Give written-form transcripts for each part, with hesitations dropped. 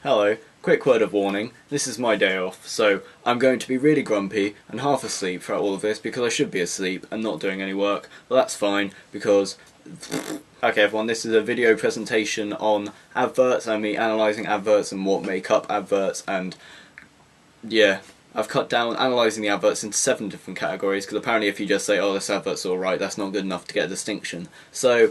Hello, quick word of warning, this is my day off, so I'm going to be really grumpy and half asleep throughout all of this because I should be asleep and not doing any work, but that's fine because... Okay everyone, this is a video presentation on adverts and me analysing adverts and what make up adverts, and yeah, I've cut down analysing the adverts into 7 different categories because apparently if you just say, oh this advert's alright, that's not good enough to get a distinction. So,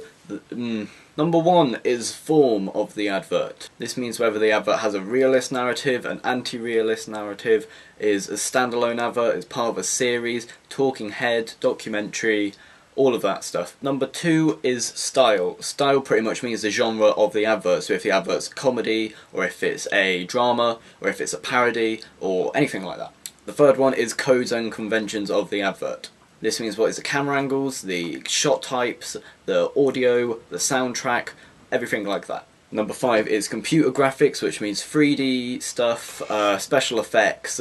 number 1 is form of the advert. This means whether the advert has a realist narrative, an anti-realist narrative, is a standalone advert, is part of a series, talking head, documentary, all of that stuff. Number 2 is style. Style pretty much means the genre of the advert, so if the advert's a comedy, or if it's a drama, or if it's a parody, or anything like that. The third one is codes and conventions of the advert. This means what is the camera angles, the shot types, the audio, the soundtrack, everything like that. Number 5 is computer graphics, which means 3D stuff, special effects,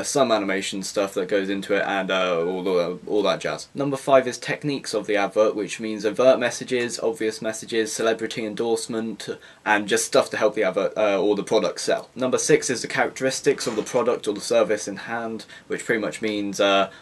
some animation stuff that goes into it, and all that jazz. Number 5 is techniques of the advert, which means overt messages, obvious messages, celebrity endorsement, and just stuff to help the advert or the product sell. Number 6 is the characteristics of the product or the service in hand, which pretty much means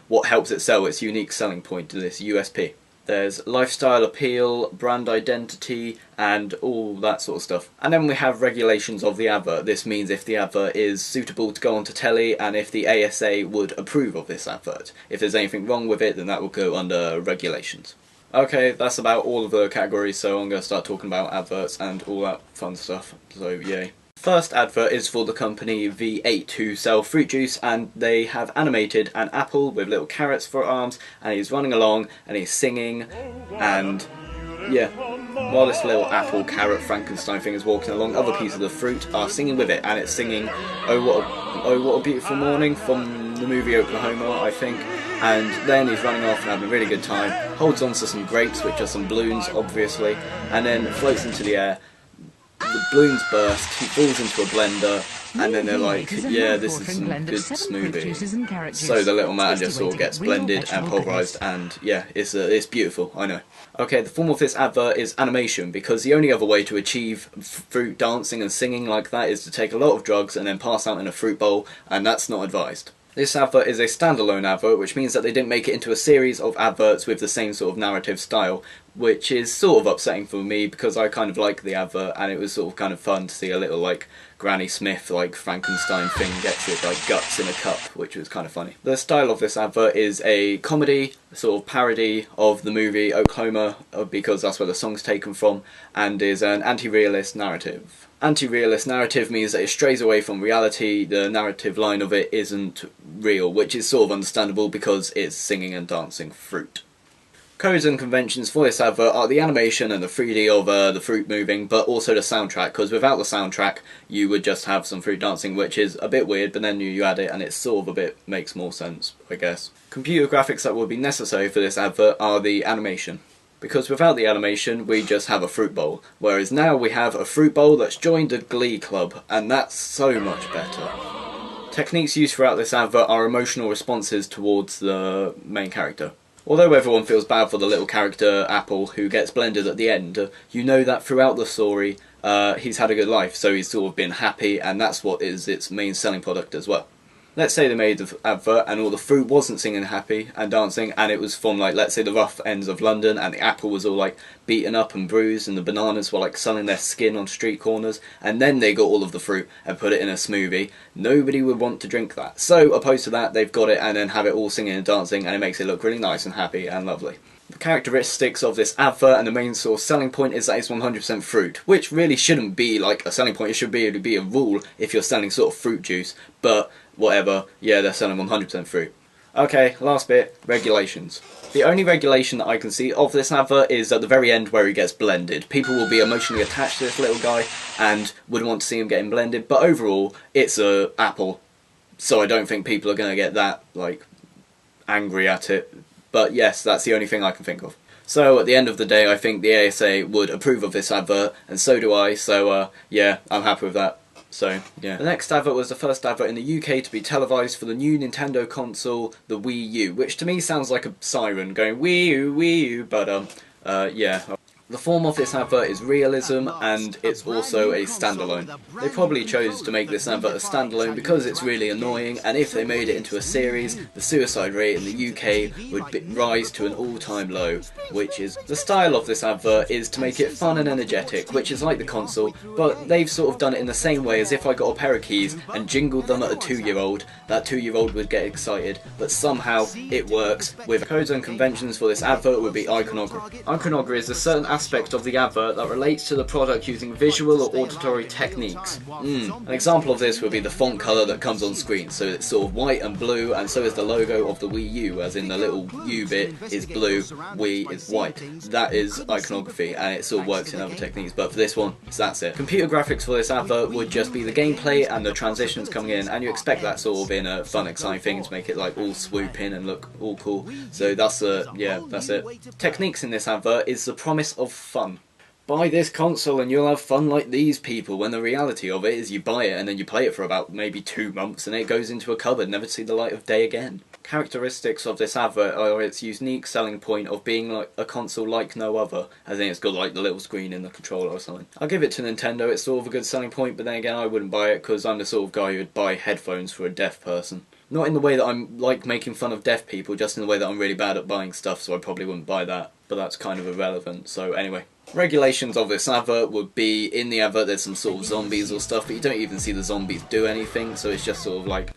what helps it sell, its unique selling point to this USP. There's lifestyle appeal, brand identity, and all that sort of stuff. And then we have regulations of the advert. This means if the advert is suitable to go onto telly and if the ASA would approve of this advert. If there's anything wrong with it, then that will go under regulations. Okay, that's about all of the categories, so I'm going to start talking about adverts and all that fun stuff, so yay. First advert is for the company V8 who sell fruit juice, and they have animated an apple with little carrots for arms, and he's running along and he's singing, and yeah, while this little apple carrot Frankenstein thing is walking along, other pieces of the fruit are singing with it, and it's singing oh what a beautiful morning from the movie Oklahoma, I think. And then he's running off and having a really good time, holds on to some grapes, which are some balloons obviously, and then floats into the air. The balloons burst, he falls into a blender, and then they're like, yeah, this is some good smoothie. So the little man just sort of gets blended and pulverised, and yeah, it's beautiful, I know. Okay, the form of this advert is animation, because the only other way to achieve fruit dancing and singing like that is to take a lot of drugs and then pass out in a fruit bowl, and that's not advised. This advert is a standalone advert, which means that they didn't make it into a series of adverts with the same sort of narrative style, which is sort of upsetting for me because I kind of like the advert and it was sort of kind of fun to see a little like Granny Smith like Frankenstein thing get its like guts in a cup, which was kind of funny. The style of this advert is a comedy, sort of parody of the movie Oklahoma, because that's where the song's taken from, and is an anti-realist narrative. Anti-realist narrative means that it strays away from reality, the narrative line of it isn't real, which is sort of understandable because it's singing and dancing fruit. Codes and conventions for this advert are the animation and the 3D of the fruit moving, but also the soundtrack, because without the soundtrack you would just have some fruit dancing, which is a bit weird, but then you add it and it sort of a bit makes more sense, I guess. Computer graphics that would be necessary for this advert are the animation, because without the animation we just have a fruit bowl, whereas now we have a fruit bowl that's joined a glee club, and that's so much better. Techniques used throughout this advert are emotional responses towards the main character. Although everyone feels bad for the little character, Apple, who gets blended at the end, you know that throughout the story he's had a good life, so he's sort of been happy, and that's what is its main selling product as well. Let's say they made the advert and all the fruit wasn't singing happy and dancing, and it was from like, let's say the rough ends of London, and the apple was all like beaten up and bruised, and the bananas were like selling their skin on street corners, and then they got all of the fruit and put it in a smoothie. Nobody would want to drink that. So opposed to that, they've got it and then have it all singing and dancing, and it makes it look really nice and happy and lovely. The characteristics of this advert and the main sort of selling point is that it's 100% fruit, which really shouldn't be like a selling point. It should be a rule if you're selling sort of fruit juice, but whatever, yeah, they're selling 100% fruit. Okay, last bit, regulations. The only regulation that I can see of this advert is at the very end where he gets blended. People will be emotionally attached to this little guy and would want to see him getting blended, but overall, it's a apple, so I don't think people are going to get that, like, angry at it. But yes, that's the only thing I can think of. So at the end of the day, I think the ASA would approve of this advert, and so do I, so yeah, I'm happy with that. So, yeah. The next advert was the first advert in the UK to be televised for the new Nintendo console, the Wii U, which to me sounds like a siren going Wii U, but yeah. The form of this advert is realism, and it's also a standalone. They probably chose to make this advert a standalone because it's really annoying, and if they made it into a series, the suicide rate in the UK would rise to an all-time low, which is... The style of this advert is to make it fun and energetic, which is like the console, but they've sort of done it in the same way as if I got a pair of keys and jingled them at a 2-year-old, that 2-year-old would get excited, but somehow it works. With codes and conventions for this advert would be iconography. Iconography is a certain aspect of the advert that relates to the product using visual or auditory techniques. An example of this would be the font colour that comes on screen, so it's sort of white and blue, and so is the logo of the Wii U, as in the little U bit is blue, Wii is white. That is iconography, and it sort of works in other techniques, but for this one, that's it. Computer graphics for this advert would just be the gameplay and the transitions coming in, and you expect that sort of in a fun, exciting thing to make it like all swoop in and look all cool. So that's that's it. Techniques in this advert is the promise of fun. Buy this console and you'll have fun like these people, when the reality of it is you buy it and then you play it for about maybe 2 months and it goes into a cupboard, never to see the light of day again. Characteristics of this advert are its unique selling point of being like a console like no other, as in it's got like the little screen in the controller or something. I'll give it to Nintendo, it's sort of a good selling point, but then again I wouldn't buy it because I'm the sort of guy who would buy headphones for a deaf person. Not in the way that I'm like making fun of deaf people, just in the way that I'm really bad at buying stuff, so I probably wouldn't buy that. But that's kind of irrelevant, so anyway. Regulations of this advert would be, in the advert there's some sort of zombies or stuff, but you don't even see the zombies do anything, so it's just sort of like...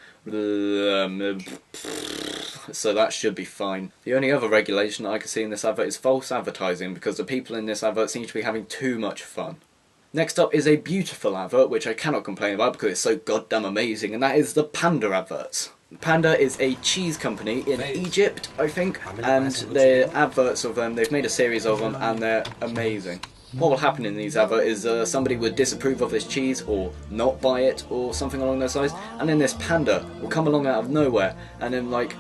So that should be fine. The only other regulation that I can see in this advert is false advertising, because the people in this advert seem to be having too much fun. Next up is a beautiful advert, which I cannot complain about because it's so goddamn amazing, and that is the Panda adverts. Panda is a cheese company in Egypt, I think, and their adverts of them, they've made a series of them, and they're amazing. What will happen in these adverts is somebody would disapprove of this cheese, or not buy it, or something along those lines, and then this panda will come along out of nowhere, and then like,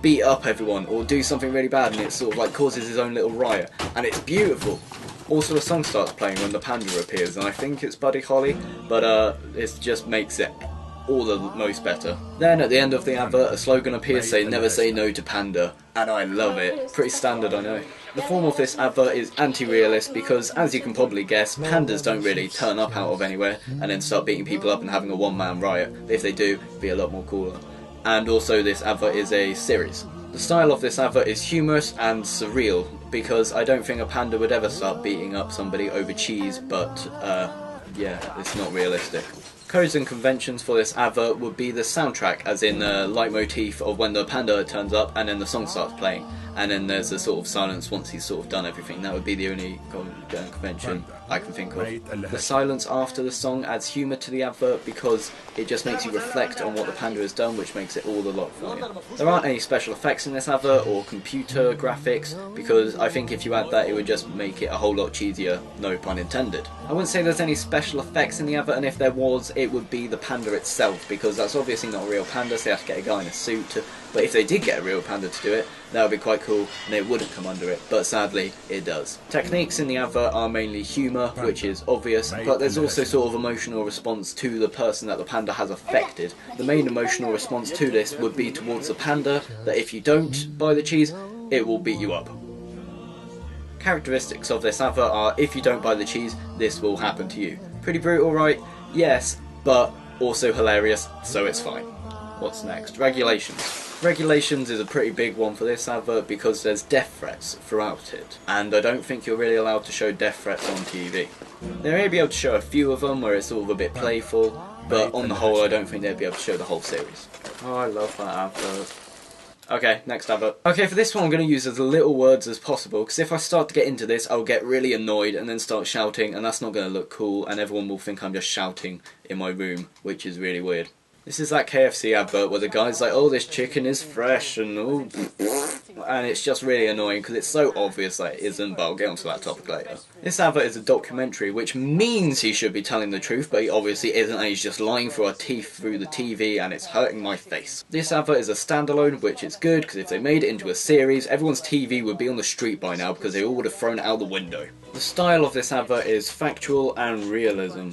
beat up everyone, or do something really bad, and it sort of like causes his own little riot, and it's beautiful. Also a song starts playing when the panda appears, and I think it's Buddy Holly, but it just makes it all the most better. Then at the end of the advert a slogan appears saying never say no to panda, and I love it. Pretty standard, I know. The form of this advert is anti-realist because, as you can probably guess, pandas don't really turn up out of anywhere and then start beating people up and having a one-man riot. If they do, it'd be a lot more cooler. And also this advert is a series. The style of this advert is humorous and surreal because I don't think a panda would ever start beating up somebody over cheese, but yeah, it's not realistic. Codes and conventions for this advert would be the soundtrack, as in the leitmotif of when the panda turns up and then the song starts playing, and then there's a sort of silence once he's sort of done everything. That would be the only convention I can think of. The silence after the song adds humour to the advert because it just makes you reflect on what the panda has done, which makes it all a lot funnier. There aren't any special effects in this advert or computer graphics because I think if you add that it would just make it a whole lot cheesier, no pun intended. I wouldn't say there's any special effects in the advert, and if there was it would be the panda itself, because that's obviously not a real panda, so they have to get a guy in a suit to... But if they did get a real panda to do it, that would be quite cool, and it wouldn't come under it, but sadly, it does. Techniques in the advert are mainly humour, which is obvious, but there's also sort of emotional response to the person that the panda has affected. The main emotional response to this would be towards the panda, that if you don't buy the cheese, it will beat you up. Characteristics of this advert are, if you don't buy the cheese, this will happen to you. Pretty brutal, right? Yes, but also hilarious, so it's fine. What's next? Regulations. Regulations is a pretty big one for this advert because there's death threats throughout it, and I don't think you're really allowed to show death threats on TV. They may be able to show a few of them where it's sort of a bit playful, but on the whole I don't think they'd be able to show the whole series. Oh, I love that advert. Okay, next advert. Okay, for this one I'm going to use as little words as possible, because if I start to get into this I'll get really annoyed and then start shouting, and that's not going to look cool, and everyone will think I'm just shouting in my room, which is really weird. This is that KFC advert where the guy's like, oh, this chicken is fresh, and oh, and it's just really annoying because it's so obvious that it isn't, but I'll get onto that topic later. This advert is a documentary, which means he should be telling the truth, but he obviously isn't, and he's just lying through our teeth through the TV, and it's hurting my face. This advert is a standalone, which is good, because if they made it into a series, everyone's TV would be on the street by now, because they all would have thrown it out the window. The style of this advert is factual and realism.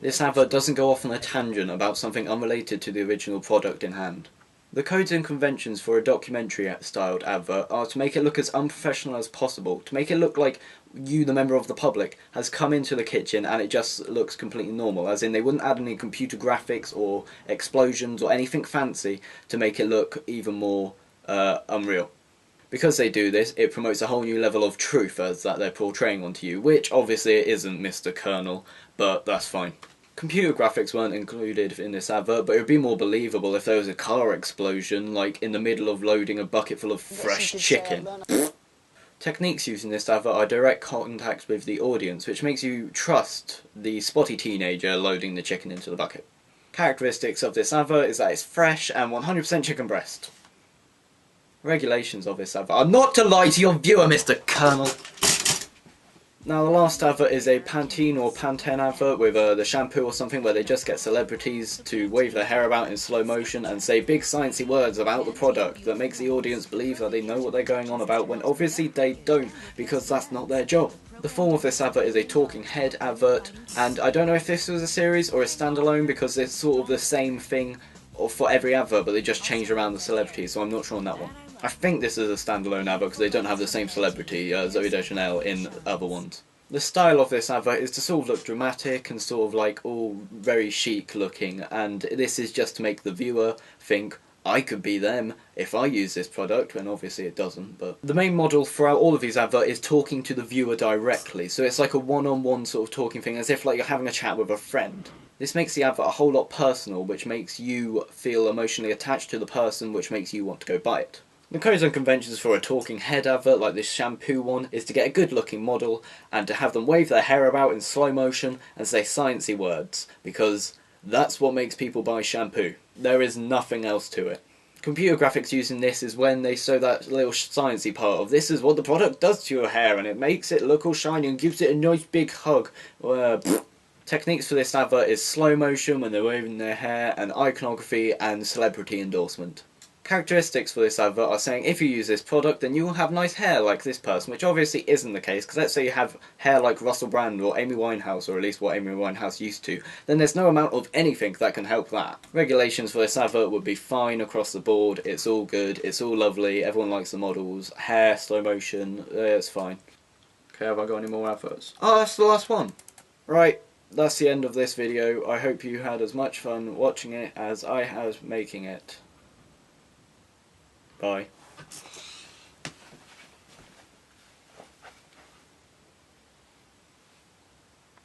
This advert doesn't go off on a tangent about something unrelated to the original product in hand. The codes and conventions for a documentary-styled advert are to make it look as unprofessional as possible, to make it look like you, the member of the public, has come into the kitchen and it just looks completely normal, as in they wouldn't add any computer graphics or explosions or anything fancy to make it look even more unreal. Because they do this, it promotes a whole new level of truth as that they're portraying onto you, which obviously it isn't, Mr. Colonel, but that's fine. Computer graphics weren't included in this advert, but it would be more believable if there was a car explosion, like in the middle of loading a bucket full of fresh chicken. Techniques used in this advert are direct contact with the audience, which makes you trust the spotty teenager loading the chicken into the bucket. Characteristics of this advert is that it's fresh and 100% chicken breast. Regulations of this advert are not to lie to your viewer, Mr. Colonel. Now the last advert is a Pantene or Pantene advert with the shampoo or something, where they just get celebrities to wave their hair about in slow motion and say big sciencey words about the product that makes the audience believe that they know what they're going on about, when obviously they don't, because that's not their job. The form of this advert is a talking head advert, and I don't know if this was a series or a standalone, because it's sort of the same thing for every advert, but they just change around the celebrities, so I'm not sure on that one. I think this is a standalone advert because they don't have the same celebrity, Zooey Deschanel, in other ones. The style of this advert is to sort of look dramatic and sort of like all very chic looking, and this is just to make the viewer think, I could be them if I use this product, when obviously it doesn't. But the main model throughout all of these adverts is talking to the viewer directly, so it's like a one-on-one sort of talking thing, as if like you're having a chat with a friend. This makes the advert a whole lot personal, which makes you feel emotionally attached to the person, which makes you want to go buy it. The codes and conventions for a talking head advert like this shampoo one is to get a good looking model and to have them wave their hair about in slow motion and say sciencey words, because that's what makes people buy shampoo. There is nothing else to it. Computer graphics used in this is when they show that little sciencey part of this is what the product does to your hair and it makes it look all shiny and gives it a nice big hug. Techniques for this advert is slow motion when they're waving their hair, and iconography and celebrity endorsement. Characteristics for this advert are saying if you use this product then you will have nice hair like this person, which obviously isn't the case, because let's say you have hair like Russell Brand or Amy Winehouse, or at least what Amy Winehouse used to, then there's no amount of anything that can help that. Regulations for this advert would be fine across the board, it's all good, it's all lovely, everyone likes the models, hair, slow motion, it's fine. Okay, have I got any more adverts? Oh, that's the last one! Right, that's the end of this video. I hope you had as much fun watching it as I had making it. Bye.